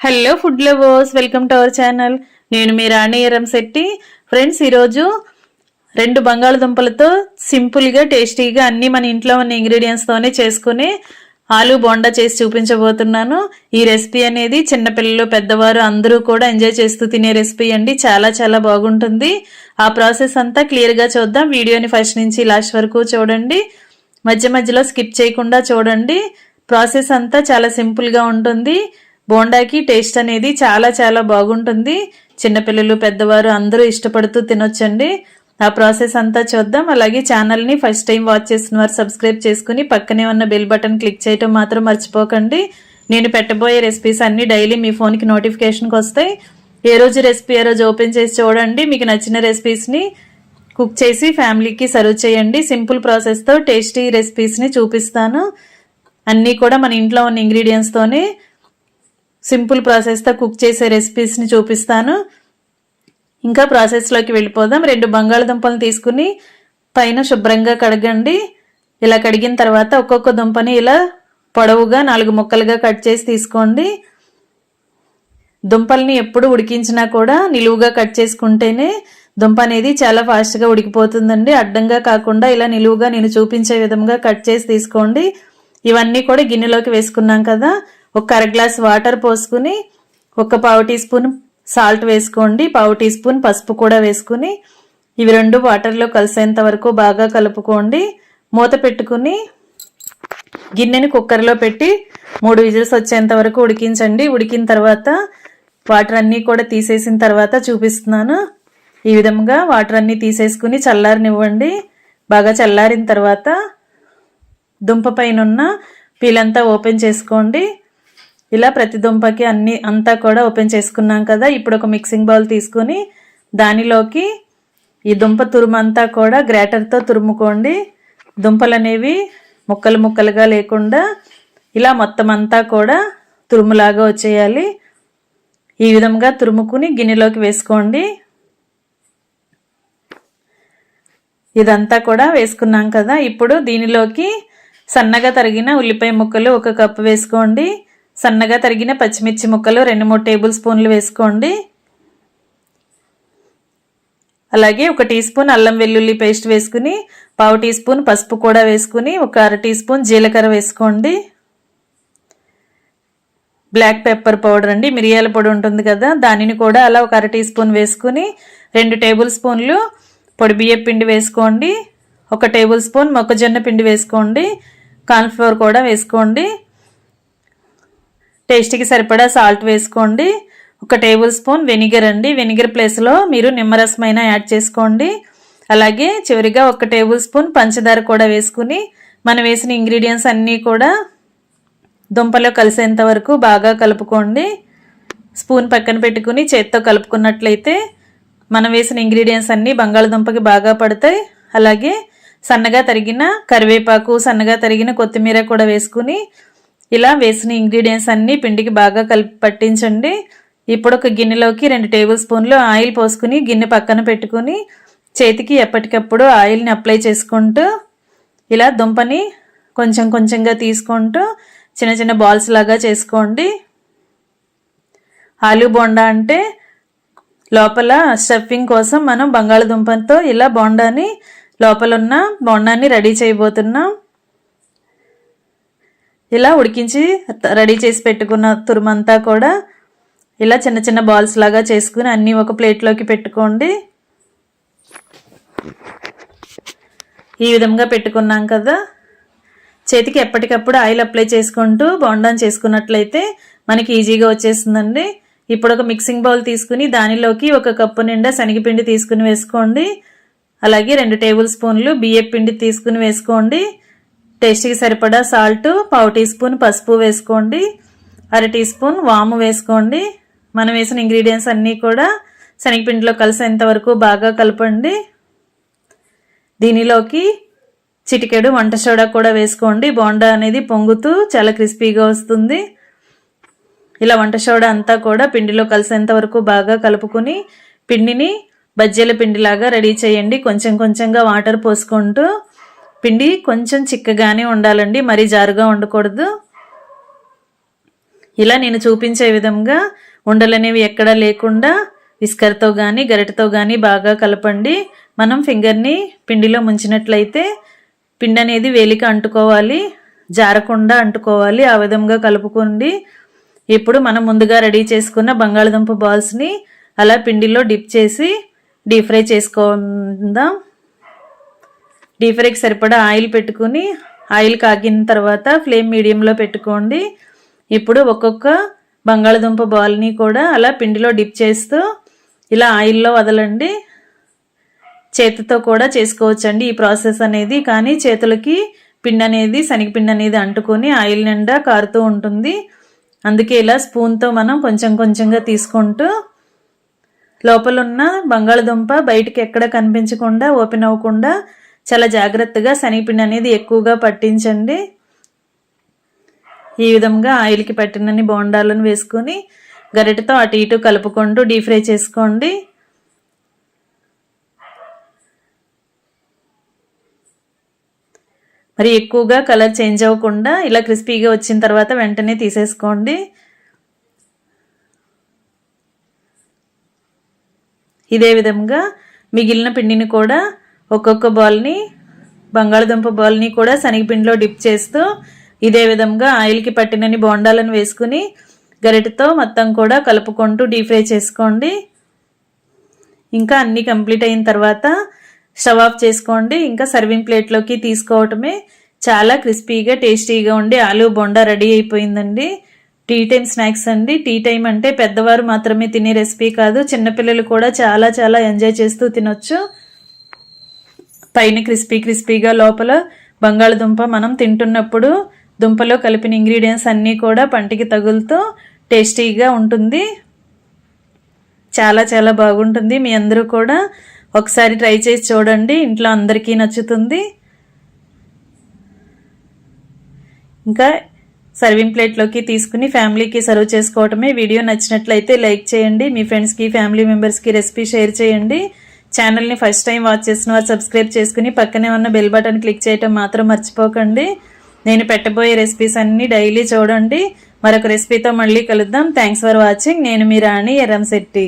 Hello food lovers, welcome to our channel. నేను మీ రాణి Eramsetti. Friends, ఈరోజు 2 బంగాళదుంపలతో సింపుల్గా టేస్టీగా అన్ని మన ఇంట్లో ఉన్న ఇంగ్రీడియంట్స్తోనే చేసుకుని ఆలూ బోండా చేసి చూపించబోతున్నాను. ఈ రెసిపీ అనేది చిన్నపిల్లలు పెద్దవారు అందరూ కూడా ఎంజాయ్ చేస్తూ తినే రెసిపీ అండి. చాలా చాలా బాగుంటుంది. ఆ ప్రాసెస్ అంతా క్లియర్గా చూద్దాం. వీడియోని ఫస్ట్ నుంచి లాస్ట్ వరకు చూడండి. మధ్య మధ్యలో స్కిప్ చేయకుండా చూడండి. ప్రాసెస్ అంతా చాలా సింపుల్గా ఉంటుంది. బోండాకి టేస్ట్ అనేది చాలా చాలా బాగుంటుంది. చిన్నపిల్లలు పెద్దవారు అందరూ ఇష్టపడుతూ తినొచ్చండి. ఆ ప్రాసెస్ అంతా చూద్దాం. అలాగే ఛానల్ని ఫస్ట్ టైం వాచ్ చేసిన వారు సబ్స్క్రైబ్ చేసుకుని పక్కనే ఉన్న బెల్ బటన్ క్లిక్ చేయటం మాత్రం మర్చిపోకండి. నేను పెట్టబోయే రెసిపీస్ అన్ని డైలీ మీ ఫోన్కి నోటిఫికేషన్కి వస్తాయి. ఏ రోజు రెసిపీ ఏ రోజు ఓపెన్ చేసి చూడండి. మీకు నచ్చిన రెసిపీస్ని కుక్ చేసి ఫ్యామిలీకి సర్వ్ చేయండి. సింపుల్ ప్రాసెస్తో టేస్టీ రెసిపీస్ని చూపిస్తాను. అన్నీ కూడా మన ఇంట్లో ఉన్న ఇంగ్రీడియంట్స్తోనే సింపుల్ ప్రాసెస్తో కుక్ చేసే రెసిపీస్ని చూపిస్తాను. ఇంకా ప్రాసెస్లోకి వెళ్ళిపోదాం. 2 బంగాళదుంపలను తీసుకుని పైన శుభ్రంగా కడగండి. ఇలా కడిగిన తర్వాత ఒక్కొక్క దుంపని ఇలా పొడవుగా 4 ముక్కలుగా కట్ చేసి తీసుకోండి. దుంపల్ని ఎప్పుడు ఉడికించినా కూడా నిలువుగా కట్ చేసుకుంటేనే దుంప అనేది చాలా ఫాస్ట్గా ఉడికిపోతుందండి. అడ్డంగా కాకుండా ఇలా నిలువుగా నేను చూపించే విధంగా కట్ చేసి తీసుకోండి. ఇవన్నీ కూడా గిన్నెలోకి వేసుకున్నాం కదా. ఒక అర గ్లాస్ వాటర్ పోసుకుని ఒక పావు టీ స్పూన్ సాల్ట్ వేసుకోండి. పావు టీ స్పూన్ పసుపు కూడా వేసుకుని ఇవి 2 వాటర్లో కలిసేంత వరకు బాగా కలుపుకోండి. మూత పెట్టుకుని గిన్నెని కుక్కర్లో పెట్టి 3 విజిల్స్ వచ్చేంత వరకు ఉడికించండి. ఉడికిన తర్వాత వాటర్ అన్నీ కూడా తీసేసిన తర్వాత చూపిస్తున్నాను. ఈ విధంగా వాటర్ అన్నీ తీసేసుకుని చల్లారనివ్వండి. బాగా చల్లారిన తర్వాత దుంప పైన ఉన్న పీలంతా ఓపెన్ చేసుకోండి. ఇలా ప్రతి దుంపకి అంతా కూడా ఓపెన్ చేసుకున్నాం కదా. ఇప్పుడు ఒక మిక్సింగ్ బౌల్ తీసుకుని దానిలోకి ఈ దుంప తురుమంతా కూడా గ్రేటర్తో తురుముకోండి. దుంపలు అనేవి ముక్కలు ముక్కలుగా లేకుండా ఇలా మొత్తం అంతా కూడా తురుములాగా వచ్చేయాలి. ఈ విధంగా తురుముకుని గిన్నెలోకి వేసుకోండి. ఇదంతా కూడా వేసుకున్నాం కదా. ఇప్పుడు దీనిలోకి సన్నగా తరిగిన ఉల్లిపాయ ముక్కలు 1 కప్పు వేసుకోండి. సన్నగా తరిగిన పచ్చిమిర్చి ముక్కలు 2-3 టేబుల్ స్పూన్లు వేసుకోండి. అలాగే 1 టీ స్పూన్ అల్లం వెల్లుల్లి పేస్ట్ వేసుకుని పావు టీ స్పూన్ పసుపు కూడా వేసుకుని ఒక అర టీ స్పూన్ జీలకర్ర వేసుకోండి. బ్లాక్ పెప్పర్ పౌడర్ అండి, మిరియాల పొడి ఉంటుంది కదా, దానిని కూడా అలా ఒక అర టీ స్పూన్ వేసుకుని 2 టేబుల్ స్పూన్లు పొడి బియ్యం పిండి వేసుకోండి. 1 టేబుల్ స్పూన్ మొక్కజొన్న పిండి వేసుకోండి. కార్న్ఫ్లోర్ కూడా వేసుకోండి. టేస్ట్కి సరిపడా సాల్ట్ వేసుకోండి. 1 టేబుల్ స్పూన్ వెనిగర్ అండి, వెనిగర్ ప్లేస్లో మీరు నిమ్మరసమైనా యాడ్ చేసుకోండి. అలాగే చివరిగా 1 టేబుల్ స్పూన్ పంచదార కూడా వేసుకుని మనం వేసిన ఇంగ్రీడియంట్స్ అన్నీ కూడా దుంపలో కలిసేంత వరకు బాగా కలుపుకోండి. స్పూన్ పక్కన పెట్టుకుని చేత్తో కలుపుకున్నట్లయితే మనం వేసిన ఇంగ్రీడియంట్స్ అన్నీ బంగాళదుంపకి బాగా పడతాయి. అలాగే సన్నగా తరిగిన కరివేపాకు, సన్నగా తరిగిన కొత్తిమీర కూడా వేసుకుని ఇలా వేసిన ఇంగ్రీడియంట్స్ అన్నీ పిండికి బాగా కలిపి పట్టించండి. ఇప్పుడు ఒక గిన్నెలోకి 2 టేబుల్ స్పూన్లు ఆయిల్ పోసుకుని గిన్నె పక్కన పెట్టుకుని చేతికి ఎప్పటికప్పుడు ఆయిల్ని అప్లై చేసుకుంటూ ఇలా దుంపని కొంచెం కొంచెంగా తీసుకుంటూ చిన్న చిన్న బాల్స్ లాగా చేసుకోండి. ఆలూ బోండా అంటే లోపల స్టఫింగ్ కోసం మనం బంగాళదుంపతో ఇలా బోండాని లోపల ఉన్న బోండాన్ని రెడీ చేయబోతున్నాం. ఇలా ఉడికించి రెడీ చేసి పెట్టుకున్న తురుమంతా కూడా ఇలా చిన్న చిన్న బాల్స్ లాగా చేసుకుని అన్నీ ఒక ప్లేట్లోకి పెట్టుకోండి. ఈ విధంగా పెట్టుకున్నాం కదా. చేతికి ఎప్పటికప్పుడు ఆయిల్ అప్లై చేసుకుంటూ బోండాని చేసుకున్నట్లయితే మనకి ఈజీగా వచ్చేస్తుందండి. ఇప్పుడు ఒక మిక్సింగ్ బౌల్ తీసుకుని దానిలోకి 1 కప్పు నిండా శనగపిండి తీసుకుని వేసుకోండి. అలాగే 2 టేబుల్ స్పూన్లు బియ్యం పిండి తీసుకుని వేసుకోండి. టేస్ట్కి సరిపడా సాల్ట్, పావు టీ స్పూన్ పసుపు వేసుకోండి. అర టీ స్పూన్ వాము వేసుకోండి. మనం వేసిన ఇంగ్రీడియంట్స్ అన్నీ కూడా శనగపిండిలో కలిసేంత వరకు బాగా కలపండి. దీనిలోకి చిటికెడు వంట సోడా కూడా వేసుకోండి. బోండా అనేది పొంగుతూ చాలా క్రిస్పీగా వస్తుంది. ఇలా వంట సోడా అంతా కూడా పిండిలో కలిసేంత వరకు బాగా కలుపుకుని పిండిని బజ్జీల పిండిలాగా రెడీ చేయండి. కొంచెం కొంచెంగా వాటర్ పోసుకుంటూ పిండి కొంచెం చిక్కగానే ఉండాలండి, మరీ జారుగా ఉండకూడదు. ఇలా నేను చూపించే విధంగా ఉండలనేవి ఎక్కడా లేకుండా విస్కర్తో కానీ గరిటతో కానీ బాగా కలపండి. మనం ఫింగర్ని పిండిలో ముంచినట్లయితే పిండి అనేది వేలికి అంటుకోవాలి, జారకుండా అంటుకోవాలి. ఆ విధంగా కలుపుకోండి. ఇప్పుడు మనం ముందుగా రెడీ చేసుకున్న బంగాళదుంప బాల్స్ని అలా పిండిలో డిప్ చేసి డీప్ ఫ్రై చేసుకుందాం. డీప్ ఫ్రైకి సరిపడా ఆయిల్ పెట్టుకుని ఆయిల్ కాగిన తర్వాత ఫ్లేమ్ మీడియంలో పెట్టుకోండి. ఇప్పుడు ఒక్కొక్క బంగాళదుంప బాల్ని కూడా అలా పిండిలో డిప్ చేస్తూ ఇలా ఆయిల్లో వదలండి. చేతితో కూడా చేసుకోవచ్చండి ఈ ప్రాసెస్ అనేది. కానీ చేతులకి పిండి అనేది శనగపిండి అనేది అంటుకొని ఆయిల్ నిండా కారుతూ ఉంటుంది. అందుకే ఇలా స్పూన్తో మనం కొంచెం కొంచెంగా తీసుకుంటూ లోపల ఉన్న బంగాళదుంప బయటికి ఎక్కడ కనిపించకుండా ఓపెన్ అవ్వకుండా చాలా జాగ్రత్తగా శనగపిండి అనేది ఎక్కువగా పట్టించండి. ఈ విధంగా ఆయిల్కి పట్టినన్ని బోండాలను వేసుకొని గరిటెతో అటు ఇటు కలుపుకుంటూ డీప్ ఫ్రై చేసుకోండి. మరి ఎక్కువగా కలర్ చేంజ్ అవ్వకుండా ఇలా క్రిస్పీగా వచ్చిన తర్వాత వెంటనే తీసేసుకోండి. ఇదే విధంగా మిగిలిన పిండిని కూడా ఒక్కొక్క బాల్ని బంగాళదుంప బాల్ని కూడా శనగపిండిలో డిప్ చేస్తూ ఇదే విధంగా ఆయిల్కి పట్టినన్ని బోండాలను వేసుకుని గరిటెతో మొత్తం కూడా కలుపుకుంటూ డీప్ ఫ్రై చేసుకోండి. ఇంకా అన్నీ కంప్లీట్ అయిన తర్వాత స్టవ్ ఆఫ్ చేసుకోండి. ఇంకా సర్వింగ్ ప్లేట్లోకి తీసుకోవటమే. చాలా క్రిస్పీగా టేస్టీగా ఉండి ఆలూ బోండా రెడీ అయిపోయిందండి. టీ టైం స్నాక్స్ అండి. టీ టైం అంటే పెద్దవారు మాత్రమే తినే రెసిపీ కాదు, చిన్నపిల్లలు కూడా చాలా చాలా ఎంజాయ్ చేస్తూ తినొచ్చు. పైన క్రిస్పీగా లోపల బంగాళదుంప మనం తింటున్నప్పుడు దుంపలో కలిపిన ఇంగ్రీడియంట్స్ అన్నీ కూడా పంటికి తగులుతూ టేస్టీగా ఉంటుంది. చాలా చాలా బాగుంటుంది. మీ అందరూ కూడా ఒకసారి ట్రై చేసి చూడండి. ఇంట్లో అందరికీ నచ్చుతుంది. ఇంకా సర్వింగ్ ప్లేట్లోకి తీసుకుని ఫ్యామిలీకి సర్వ్ చేసుకోవటమే. వీడియో నచ్చినట్లయితే లైక్ చేయండి. మీ ఫ్రెండ్స్కి ఫ్యామిలీ మెంబర్స్కి రెసిపీ షేర్ చేయండి. ఛానల్ని ఫస్ట్ టైం వాచ్ చేసిన వారు సబ్స్క్రైబ్ చేసుకుని పక్కనే ఉన్న బెల్ బటన్ క్లిక్ చేయటం మాత్రం మర్చిపోకండి. నేను పెట్టబోయే రెసిపీస్ అన్నీ డైలీ చూడండి. మరొక రెసిపీతో మళ్ళీ కలుద్దాం. Thanks for watching. నేను మీ రాణి ఎర్రంశెట్టి.